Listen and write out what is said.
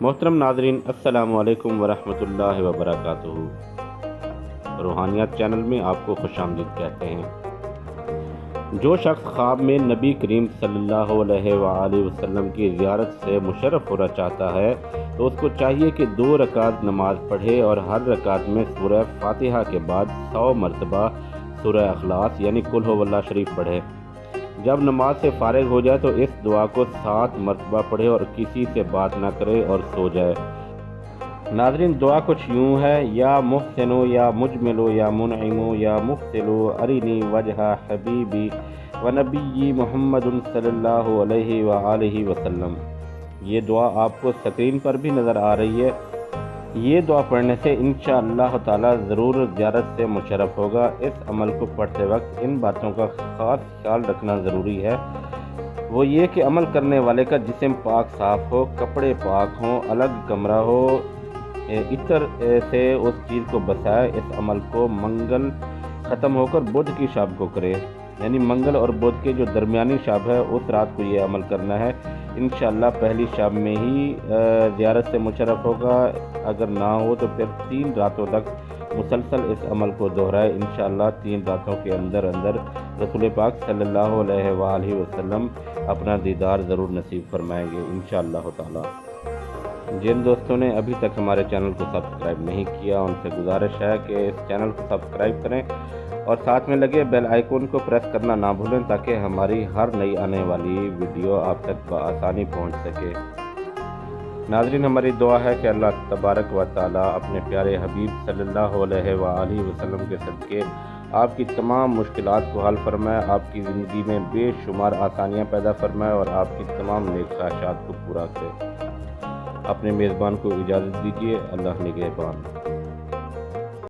محترم ناظرین، السلام علیکم ورحمۃ اللہ وبرکاتہ۔ روحانیات چینل میں آپ کو خوش آمدید کہتے ہیں۔ جو شخص خواب میں نبی کریم صلی اللہ علیہ وآلہ وسلم کی زیارت سے مشرف ہونا چاہتا ہے تو اس کو چاہیے کہ 2 رکعت نماز پڑھے اور ہر رکعت میں سورہ فاتحہ کے بعد 100 مرتبہ سورہ اخلاص یعنی قل هو اللہ شریف پڑھے۔ جب نماز سے فارغ ہو جائے تو اس دعا کو 7 مرتبہ پڑھے اور کسی سے بات نہ کرے اور سو جائے۔ ناظرین، دعا کچھ یوں ہے: یا محسنو یا مجملو یا منعمو یا مفصلو ارنی وجہ حبیبی و نبی محمد صلی اللہ علیہ وآلہ وسلم۔ یہ دعا آپ کو سکرین پر بھی نظر آ رہی ہے۔ یہ دعا پڑھنے سے انشاءاللہ تعالی ضرور زیارت سے مشرف ہوگا۔ اس عمل کو پڑھتے وقت ان باتوں کا خاص خیال رکھنا ضروری ہے، وہ یہ کہ عمل کرنے والے کا جسم پاک صاف ہو، کپڑے پاک ہوں، الگ کمرہ ہو، عطر سے اس چیز کو بسائے۔ اس عمل کو منگل ختم ہو کر بدھ کی شب کو کرے، یعنی منگل اور بدھ کے جو درمیانی شب ہے اس رات کو یہ عمل کرنا ہے۔ انشاءاللہ پہلی شب میں ہی زیارت سے مشرف ہوگا، اگر نہ ہو تو پھر 3 راتوں تک مسلسل اس عمل کو دہرائے۔ انشاءاللہ 3 راتوں کے اندر رسول پاک صلی اللہ علیہ وآلہ وسلم اپنا دیدار ضرور نصیب فرمائیں گے انشاءاللہ تعالی۔ جن دوستوں نے ابھی تک ہمارے چینل کو سبسکرائب نہیں کیا ان سے گزارش ہے کہ اس چینل کو سبسکرائب کریں اور ساتھ میں لگے بیل آئیکن کو پریس کرنا نہ بھولیں تاکہ ہماری ہر نئی آنے والی ویڈیو آپ تک بآسانی پہنچ سکے۔ ناظرین، ہماری دعا ہے کہ اللہ تبارک و تعالی اپنے پیارے حبیب صلی اللہ علیہ وآلہ وسلم کے صدقے آپ کی تمام مشکلات کو حل فرمائے، آپ کی زندگی میں بے شمار آسانیاں پیدا فرمائے اور آپ کی تمام نیک خواہشات کو پورا کرے۔ اپنے میزبان کو اجازت دیجیے۔ اللہ نگہبان۔